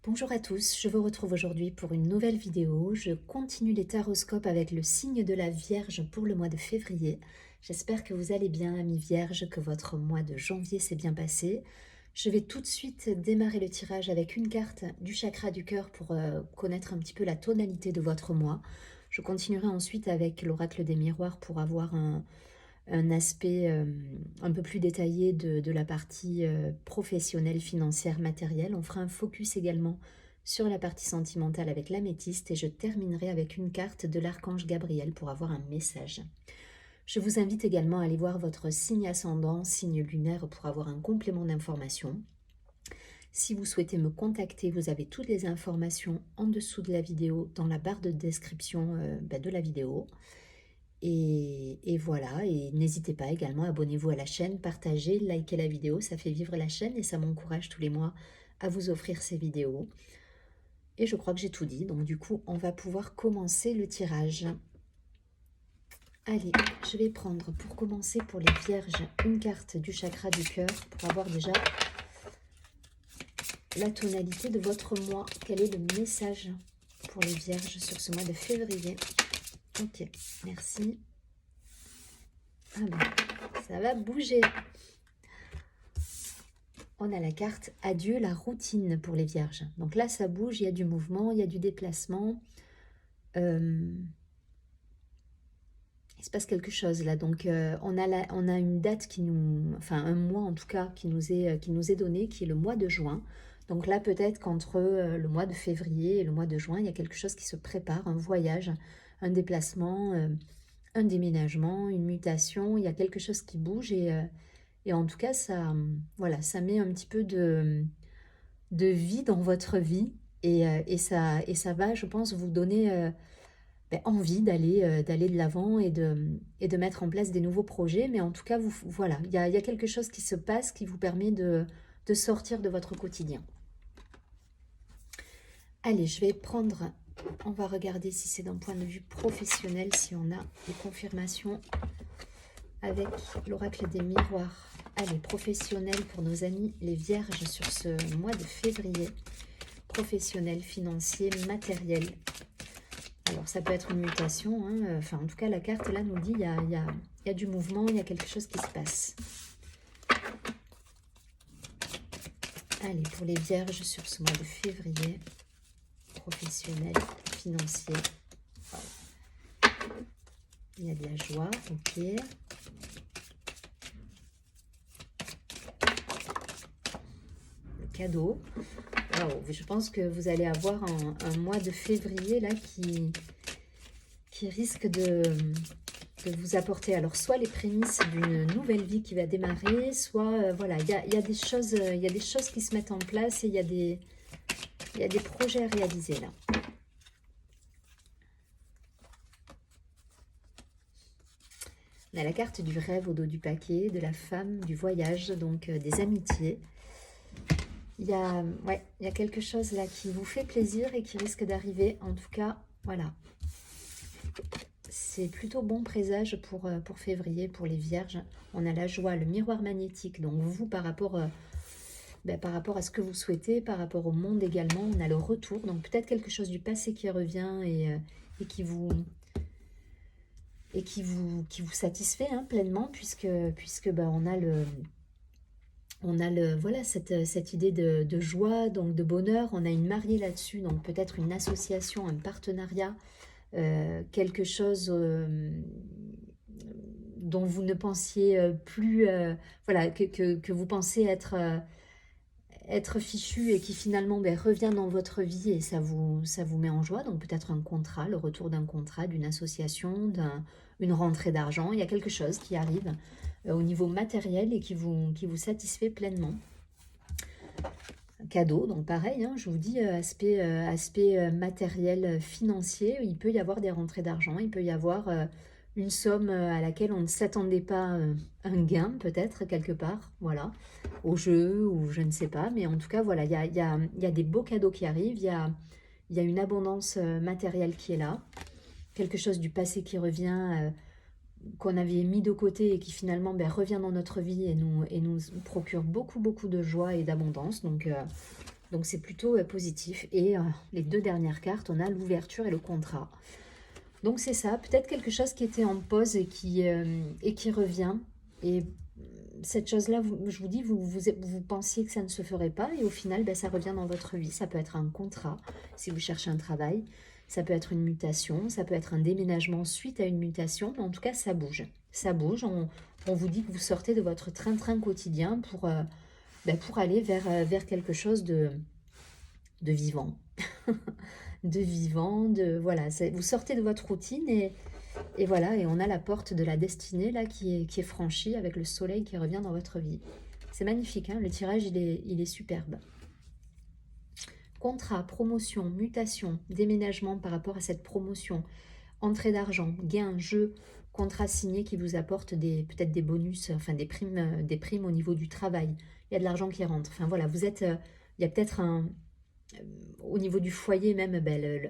Bonjour à tous, je vous retrouve aujourd'hui pour une nouvelle vidéo. Je continue les taroscopes avec le signe de la Vierge pour le mois de février. J'espère que vous allez bien, amis Vierges, que votre mois de janvier s'est bien passé. Je vais tout de suite démarrer le tirage avec une carte du chakra du cœur pour connaître un petit peu la tonalité de votre mois. Je continuerai ensuite avec l'oracle des miroirs pour avoir un aspect un peu plus détaillé de la partie professionnelle, financière, matérielle. On fera un focus également sur la partie sentimentale avec l'améthyste et je terminerai avec une carte de l'archange Gabriel pour avoir un message. Je vous invite également à aller voir votre signe ascendant, signe lunaire pour avoir un complément d'information. Si vous souhaitez me contacter, vous avez toutes les informations en dessous de la vidéo, dans la barre de description de la vidéo. Et voilà, et n'hésitez pas également, abonnez-vous à la chaîne, partagez, likez la vidéo, ça fait vivre la chaîne et ça m'encourage tous les mois à vous offrir ces vidéos. Et je crois que j'ai tout dit, donc du coup, on va pouvoir commencer le tirage. Allez, je vais prendre pour commencer pour les vierges une carte du chakra du cœur pour avoir déjà la tonalité de votre mois. Quel est le message pour les vierges sur ce mois de février? Ok, merci. Ah ben, ça va bouger. On a la carte Adieu la routine pour les vierges. Donc là, ça bouge, il y a du mouvement, il y a du déplacement. Il se passe quelque chose là. Donc on a une date qui nous... Enfin, un mois en tout cas qui nous est donné, qui est le mois de juin. Donc là, peut-être qu'entre le mois de février et le mois de juin, il y a quelque chose qui se prépare, un voyage, un déplacement, un déménagement, une mutation. Il y a quelque chose qui bouge et en tout cas, voilà, ça met un petit peu de vie dans votre vie et ça va, je pense, vous donner envie d'aller de l'avant et de mettre en place des nouveaux projets. Mais en tout cas, voilà, il y a quelque chose qui se passe qui vous permet de sortir de votre quotidien. Allez, je vais prendre, on va regarder si c'est d'un point de vue professionnel, si on a des confirmations avec l'oracle des miroirs. Allez, professionnel pour nos amis les vierges sur ce mois de février. Professionnel, financier, matériel. Alors ça peut être une mutation, hein. Enfin en tout cas la carte là nous dit il y a du mouvement, il y a quelque chose qui se passe. Allez, pour les vierges sur ce mois de février, professionnel, financier. Il y a de la joie, ok. Le cadeau. Wow, je pense que vous allez avoir un mois de février là qui risque de vous apporter alors soit les prémices d'une nouvelle vie qui va démarrer, soit voilà, il y a des choses qui se mettent en place et il y a des projets à réaliser là. On a la carte du rêve au dos du paquet, de la femme, du voyage, donc des amitiés. Il y a quelque chose là qui vous fait plaisir et qui risque d'arriver. En tout cas, voilà. C'est plutôt bon présage pour février, pour les vierges. On a la joie, le miroir magnétique. Donc vous, par rapport à ce que vous souhaitez, par rapport au monde également, on a le retour. Donc peut-être quelque chose du passé qui revient et qui vous satisfait hein, pleinement, puisque on a voilà, cette idée de joie, donc de bonheur. On a une mariée là-dessus, donc peut-être une association, un partenariat, quelque chose dont vous ne pensiez plus, voilà, que vous pensez être fichu et qui finalement revient dans votre vie et ça vous met en joie. Donc peut-être un contrat, le retour d'un contrat, d'une association, une rentrée d'argent. Il y a quelque chose qui arrive au niveau matériel et qui vous satisfait pleinement. Cadeau, donc pareil, hein, je vous dis aspect matériel, financier, il peut y avoir des rentrées d'argent, il peut y avoir une somme à laquelle on ne s'attendait pas, un gain peut-être quelque part, voilà, au jeu ou je ne sais pas, mais en tout cas voilà, il y a des beaux cadeaux qui arrivent, il y a une abondance matérielle qui est là, quelque chose du passé qui revient, qu'on avait mis de côté et qui finalement revient dans notre vie et nous procure beaucoup de joie et d'abondance. Donc Donc c'est plutôt positif. Et les deux dernières cartes, on a l'ouverture et le contrat. Donc c'est ça, peut-être quelque chose qui était en pause et qui revient. Et cette chose-là, je vous dis, vous pensiez que ça ne se ferait pas et au final, ben, ça revient dans votre vie. Ça peut être un contrat si vous cherchez un travail, ça peut être une mutation, ça peut être un déménagement suite à une mutation, mais en tout cas, ça bouge. Ça bouge, on vous dit que vous sortez de votre train-train quotidien pour aller vers quelque chose de vivant. De vivant, voilà, vous sortez de votre routine et voilà, et on a la porte de la destinée là qui est franchie avec le soleil qui revient dans votre vie. C'est magnifique, hein, le tirage il est superbe. Contrat, promotion, mutation, déménagement par rapport à cette promotion, entrée d'argent, gain, jeu, contrat signé qui vous apporte peut-être des bonus, enfin des primes au niveau du travail. Il y a de l'argent qui rentre. Enfin voilà, il y a peut-être au niveau du foyer même,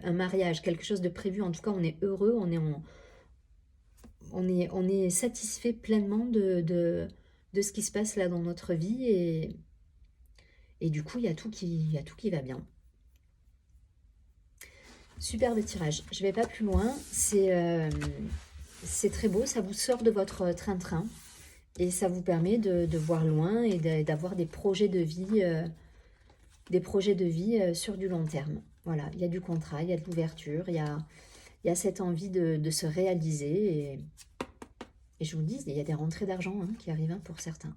un mariage, quelque chose de prévu. En tout cas, on est heureux, on est satisfait pleinement de ce qui se passe là dans notre vie et du coup, il y a tout qui va bien. Superbe tirage. Je ne vais pas plus loin. C'est très beau. Ça vous sort de votre train-train et ça vous permet de voir loin et d'avoir des projets de vie, sur du long terme. Voilà, il y a du contrat, il y a de l'ouverture, il y a cette envie de se réaliser. Et je vous le dis, il y a des rentrées d'argent qui arrivent pour certains.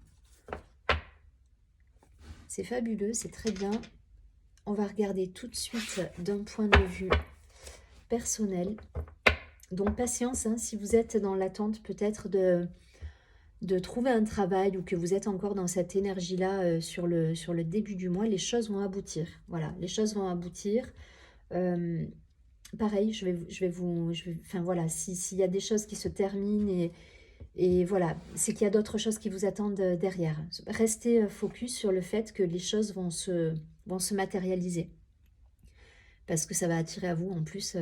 C'est fabuleux, c'est très bien. On va regarder tout de suite d'un point de vue personnel. Donc patience, si vous êtes dans l'attente peut-être de trouver un travail ou que vous êtes encore dans cette énergie-là sur le début du mois, les choses vont aboutir. Voilà, les choses vont aboutir. Pareil, enfin voilà, s'il y a des choses qui se terminent et voilà, c'est qu'il y a d'autres choses qui vous attendent derrière. Restez focus sur le fait que les choses vont se matérialiser. Parce que ça va attirer à vous en plus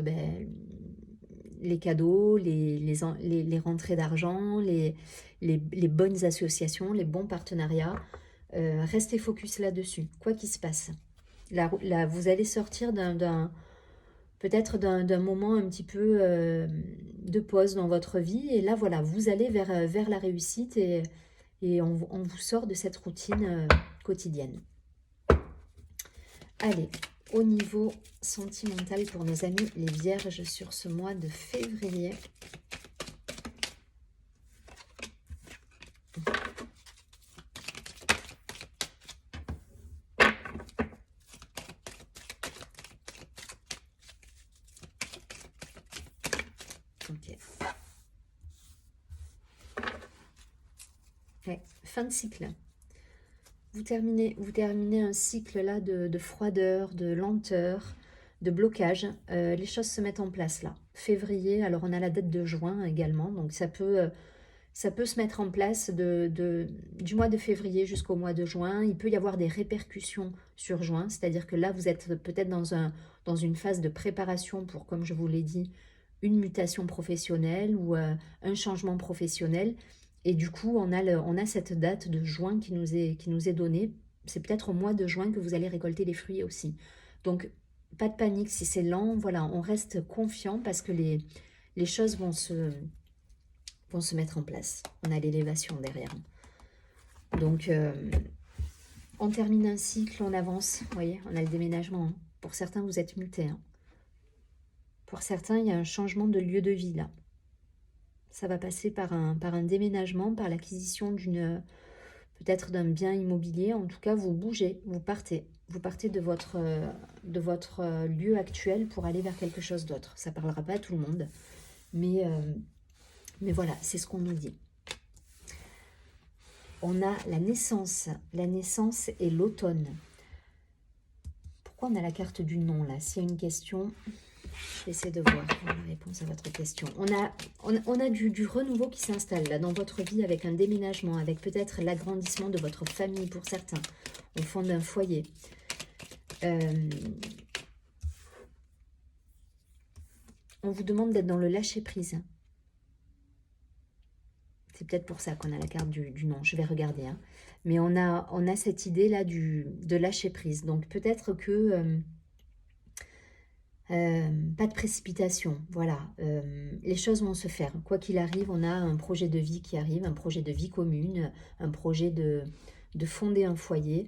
les cadeaux, les rentrées d'argent, les bonnes associations, les bons partenariats. Restez focus là-dessus, quoi qu'il se passe. Là, vous allez sortir peut-être d'un moment un petit peu de pause dans votre vie. Et là, voilà, vous allez vers la réussite et on vous sort de cette routine quotidienne. Allez, au niveau sentimental pour nos amis les vierges sur ce mois de février. Ok. Ouais, fin de cycle. Vous terminez un cycle là de froideur, de lenteur, de blocage. Les choses se mettent en place là. Février, alors on a la date de juin également, donc ça peut se mettre en place du mois de février jusqu'au mois de juin. Il peut y avoir des répercussions sur juin, c'est-à-dire que là vous êtes peut-être dans une phase de préparation pour, comme je vous l'ai dit, une mutation professionnelle ou un changement professionnel. Et du coup, on a cette date de juin qui nous est donnée. C'est peut-être au mois de juin que vous allez récolter les fruits aussi. Donc, pas de panique si c'est lent. Voilà, on reste confiant parce que les choses vont se mettre en place. On a l'élévation derrière. Donc, on termine un cycle, on avance. Vous voyez, on a le déménagement. Pour certains, vous êtes mutés. Pour certains, il y a un changement de lieu de vie là. Ça va passer par un déménagement, par l'acquisition peut-être d'un bien immobilier. En tout cas, vous bougez, vous partez. Vous partez de votre lieu actuel pour aller vers quelque chose d'autre. Ça ne parlera pas à tout le monde. Mais voilà, c'est ce qu'on nous dit. On a la naissance. La naissance et l'automne. Pourquoi on a la carte du non là? S'il y a une question... Je vais essayer de voir la réponse à votre question. On a du renouveau qui s'installe là dans votre vie avec un déménagement, avec peut-être l'agrandissement de votre famille pour certains, au fond d'un foyer. On vous demande d'être dans le lâcher-prise. C'est peut-être pour ça qu'on a la carte du non. Je vais regarder. Hein. Mais on a cette idée-là de lâcher prise. Donc peut-être que... pas de précipitation, voilà. Les choses vont se faire. Quoi qu'il arrive, on a un projet de vie qui arrive, un projet de vie commune, un projet de fonder un foyer.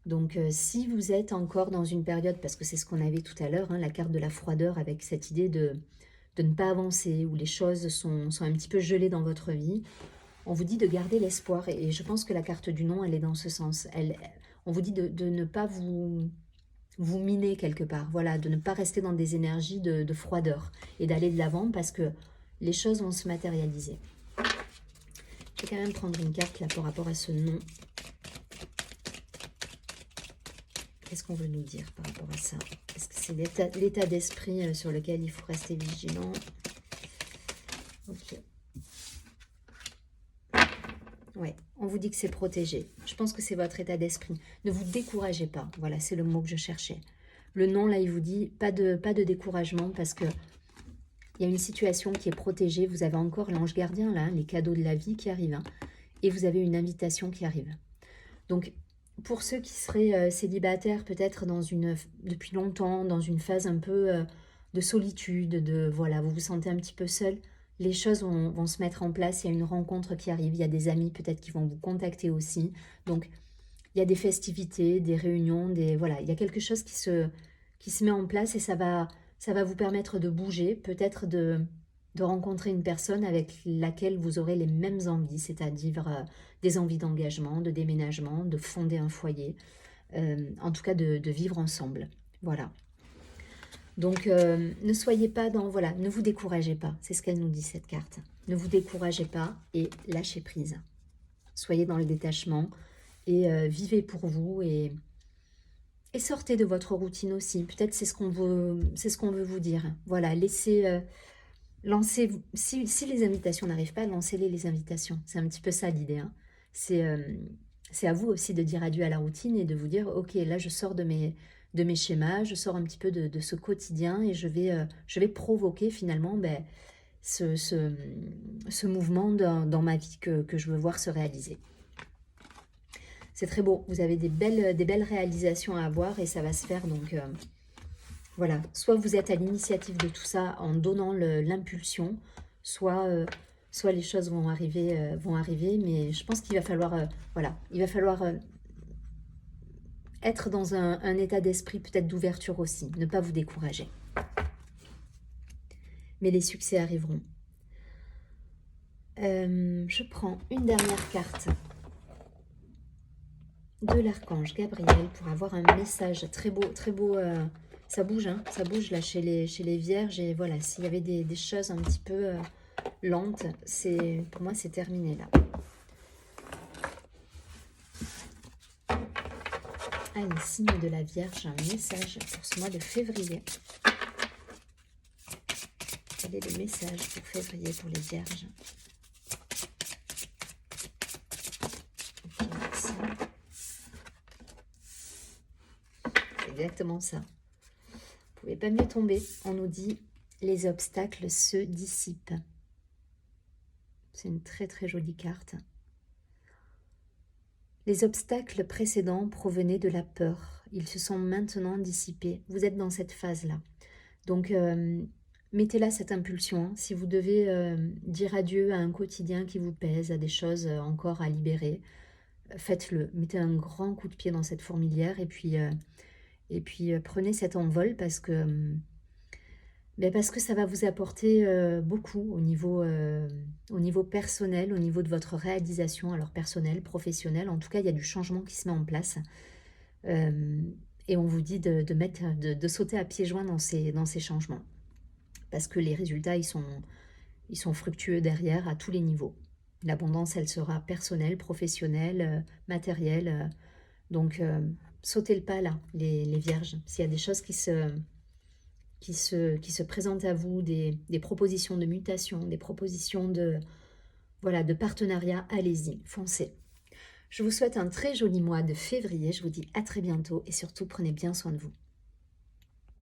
Donc si vous êtes encore dans une période, parce que c'est ce qu'on avait tout à l'heure, hein, la carte de la froideur avec cette idée de ne pas avancer, où les choses sont un petit peu gelées dans votre vie, on vous dit de garder l'espoir. Et je pense que la carte du non, elle est dans ce sens. On vous dit de ne pas vous miner quelque part, voilà, de ne pas rester dans des énergies de froideur et d'aller de l'avant parce que les choses vont se matérialiser. Je vais quand même prendre une carte là par rapport à ce non. Qu'est-ce qu'on veut nous dire par rapport à ça? Est-ce que c'est l'état d'esprit sur lequel il faut rester vigilant? Ok. Ouais, on vous dit que c'est protégé. Je pense que c'est votre état d'esprit. Ne vous découragez pas. Voilà, c'est le mot que je cherchais. Le non, là, il vous dit pas de découragement parce que il y a une situation qui est protégée. Vous avez encore l'ange gardien, là, les cadeaux de la vie qui arrivent. Hein, et vous avez une invitation qui arrive. Donc, pour ceux qui seraient célibataires, peut-être depuis longtemps, dans une phase un peu de solitude, voilà, vous vous sentez un petit peu seul, les choses vont se mettre en place. Il y a une rencontre qui arrive, il y a des amis peut-être qui vont vous contacter aussi. Donc, il y a des festivités, des réunions, voilà, il y a quelque chose qui se met en place et ça va vous permettre de bouger, peut-être de rencontrer une personne avec laquelle vous aurez les mêmes envies, c'est-à-dire des envies d'engagement, de déménagement, de fonder un foyer, en tout cas de vivre ensemble. Voilà. Donc, ne soyez pas voilà, ne vous découragez pas, c'est ce qu'elle nous dit cette carte. Ne vous découragez pas et lâchez prise. Soyez dans le détachement et vivez pour vous et sortez de votre routine aussi. Peut-être c'est ce qu'on veut vous dire. Voilà, lancez, si les invitations n'arrivent pas, lancez-les les invitations. C'est un petit peu ça l'idée. Hein. C'est à vous aussi de dire adieu à la routine et de vous dire, ok, là je sors de mes schémas, je sors un petit peu de ce quotidien et je vais provoquer finalement ce mouvement dans ma vie que je veux voir se réaliser. C'est très beau, vous avez des belles réalisations à avoir et ça va se faire. Donc voilà, soit vous êtes à l'initiative de tout ça en donnant l'impulsion, soit les choses vont arriver, mais je pense qu'il va falloir, voilà, il va falloir être dans un état d'esprit peut-être d'ouverture aussi, ne pas vous décourager. Mais les succès arriveront. Je prends une dernière carte de l'archange Gabriel pour avoir un message très beau, ça bouge, hein, ça bouge là chez les vierges et voilà, s'il y avait des choses un petit peu lentes, pour moi c'est terminé là. Allez, signe de la Vierge, un message pour ce mois de février. Quel est le message pour février pour les vierges? Ok, merci. C'est exactement ça. Vous pouvez pas mieux tomber. On nous dit les obstacles se dissipent. C'est une très jolie carte. Les obstacles précédents provenaient de la peur. Ils se sont maintenant dissipés. Vous êtes dans cette phase-là. Donc, mettez là cette impulsion. Hein. Si vous devez dire adieu à un quotidien qui vous pèse, à des choses encore à libérer, faites-le. Mettez un grand coup de pied dans cette fourmilière et puis prenez cet envol parce que ça va vous apporter beaucoup au niveau personnel, au niveau de votre réalisation, alors personnel, professionnel. En tout cas, il y a du changement qui se met en place. Et on vous dit de sauter à pieds joints dans ces changements. Parce que les résultats, ils sont fructueux derrière à tous les niveaux. L'abondance, elle sera personnelle, professionnelle, matérielle. Donc, sautez le pas là, les vierges. S'il y a des choses qui se présentent à vous, des propositions de mutation, des propositions de partenariat, allez-y, foncez. Je vous souhaite un très joli mois de février. Je vous dis à très bientôt et surtout, prenez bien soin de vous.